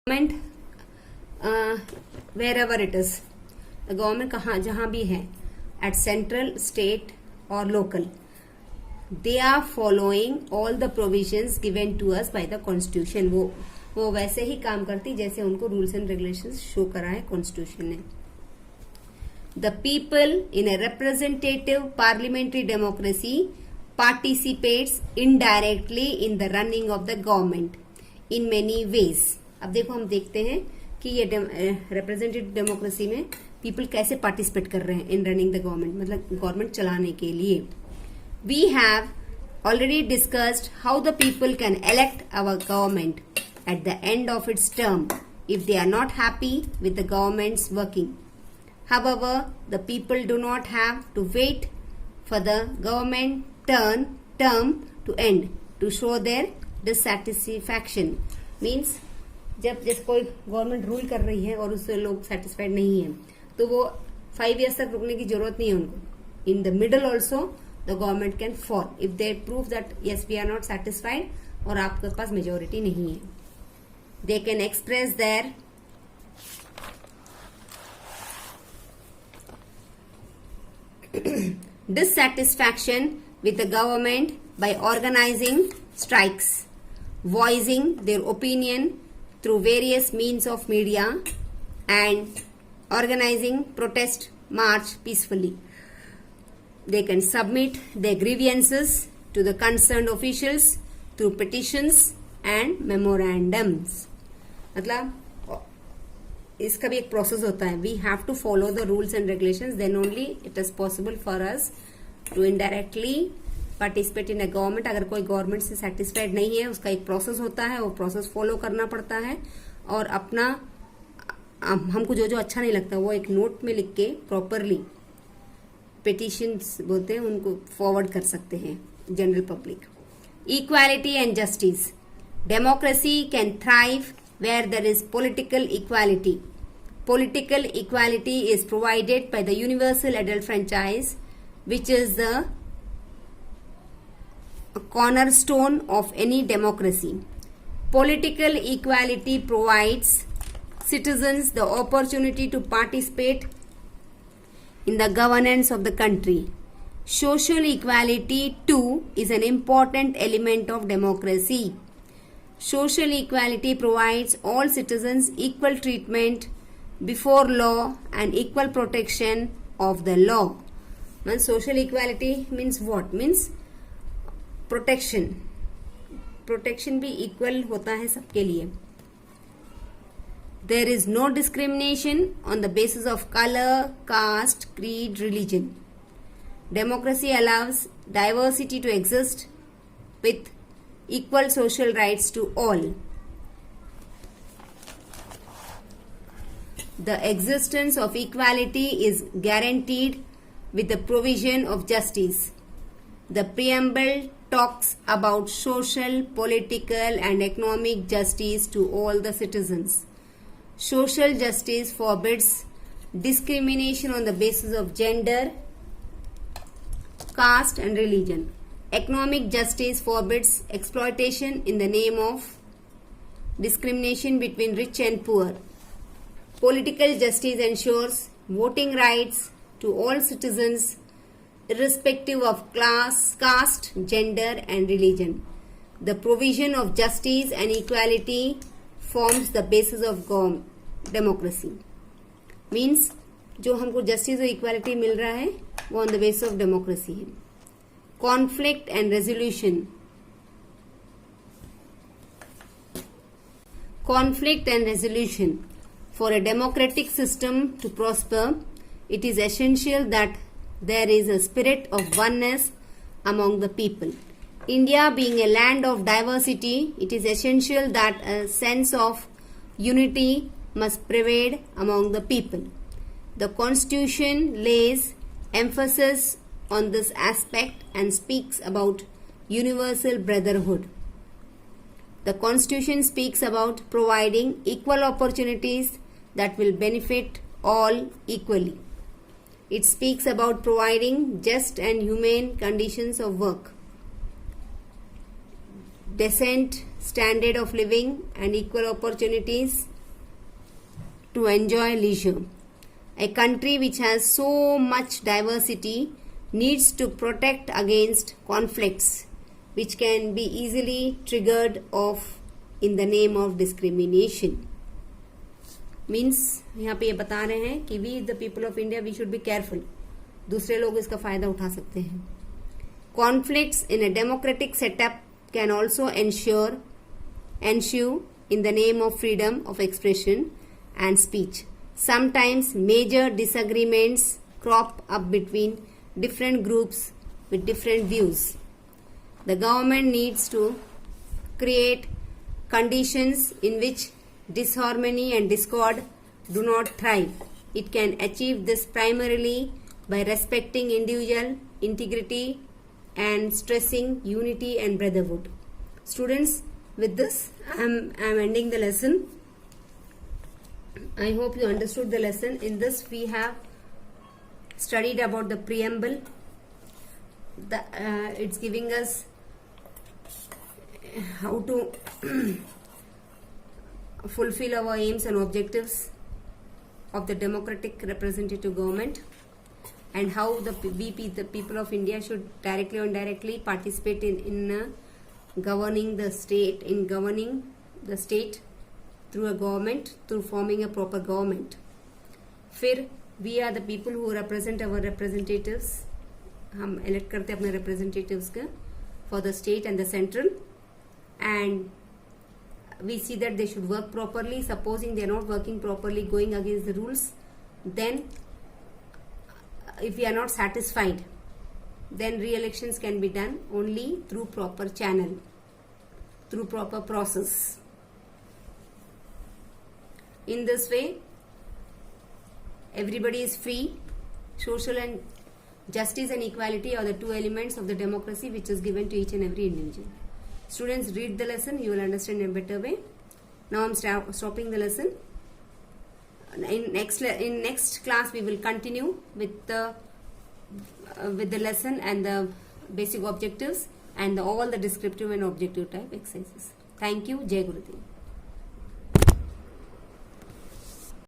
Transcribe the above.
Government wherever it is, government कहाँ जहाँ भी है, एट सेंट्रल, स्टेट और local, they are following all the provisions given to us by the constitution. वो वैसे ही काम करती जैसे उनको रूल्स एंड रेगुलेशंस शो करा है कॉन्स्टिट्यूशन ने। The people in a representative parliamentary democracy participates indirectly in the running of the government in many ways. अब देखो, हम देखते हैं कि ये रिप्रेजेंटेटिव डेमोक्रेसी में पीपल कैसे पार्टिसिपेट कर रहे हैं इन रनिंग द गवर्नमेंट, मतलब गवर्नमेंट चलाने के लिए। We have already discussed how the people can elect our government at the end of its term if they are not happy with the government's working. However, the people do not have to wait for the government term to end to show their dissatisfaction. Means जब जैसे कोई government rule कर रही है और उससे लोग satisfied नहीं है तो वो 5 years तक रुकने की जरूरत नहीं है उनको। In the middle also the government can fall if they prove that yes we are not satisfied और आपके पास मेजोरिटी नहीं है। They can express their dissatisfaction with the government by organizing strikes, voicing their opinion through various means of media, and organizing protest march peacefully. They can submit their grievances to the concerned officials through petitions and memorandums. मतलब इसका भी एक process होता है। We have to follow the rules and regulations, then only it is possible for us to indirectly participate in a government. अगर कोई government से satisfied नहीं है, उसका एक प्रोसेस होता है, वो प्रोसेस फॉलो करना पड़ता है और अपना हमको जो जो अच्छा नहीं लगता वो एक नोट में लिख के प्रॉपरली पिटिशंस बोलते हैं उनको फॉरवर्ड कर सकते हैं general public. Equality and justice, democracy can thrive where there is political equality. Political equality is provided by the universal adult franchise, which is the cornerstone of any democracy. Political equality provides citizens the opportunity to participate in the governance of the country. Social equality too is an important element of democracy. Social equality provides all citizens equal treatment before law and equal protection of the law. And social equality means what? Means protection. Protection भी equal होता है सबके लिए. There is no discrimination on the basis of color, caste, creed, religion. Democracy allows diversity to exist with equal social rights to all. The existence of equality is guaranteed with the provision of justice. The preamble talks about social, political, and economic justice to all the citizens. Social justice forbids discrimination on the basis of gender, caste, and religion. Economic justice forbids exploitation in the name of discrimination between rich and poor. Political justice ensures voting rights to all citizens irrespective of class, caste, gender and religion. The provision of justice and equality forms the basis of democracy. Means जो हमको justice और equality मिल रहा है वो on the basis of democracy है। Conflict and resolution. Conflict and resolution. For a democratic system to prosper, it is essential that there is a spirit of oneness among the people. India being a land of diversity, it is essential that a sense of unity must prevail among the people. The Constitution lays emphasis on this aspect and speaks about universal brotherhood. The Constitution speaks about providing equal opportunities that will benefit all equally. It speaks about providing just and humane conditions of work, decent standard of living and equal opportunities to enjoy leisure. A country which has so much diversity needs to protect against conflicts which can be easily triggered off in the name of discrimination. Means यहाँ पे ये बता रहे हैं कि we the people of India we should be careful. दूसरे लोग इसका फायदा उठा सकते हैं. Conflicts in a democratic setup can also ensue in the name of freedom of expression and speech. Sometimes major disagreements crop up between different groups with different views. The government needs to create conditions in which disharmony and discord do not thrive. It can achieve this primarily by respecting individual integrity and stressing unity and brotherhood. Students, with this I am ending the lesson. I hope you understood the lesson. In this we have studied about the preamble. It's giving us how to fulfill our aims and objectives of the democratic representative government, and how the people of India should directly or indirectly participate in governing the state through a government, through forming a proper government. फिर we are the people who represent our representatives. हम elect करते हैं अपने representatives का for the state and the central, and we see that they should work properly. Supposing they are not working properly, going against the rules, then if we are not satisfied, then re-elections can be done only through proper channel, through proper process. In this way, everybody is free. Social and justice and equality are the two elements of the democracy which is given to each and every individual. Students, read the lesson, you will understand in a better way. Now I am stopping the lesson. In next class we will continue with the lesson and the basic objectives and all the descriptive and objective type exercises. Thank you. Jai Gurudev.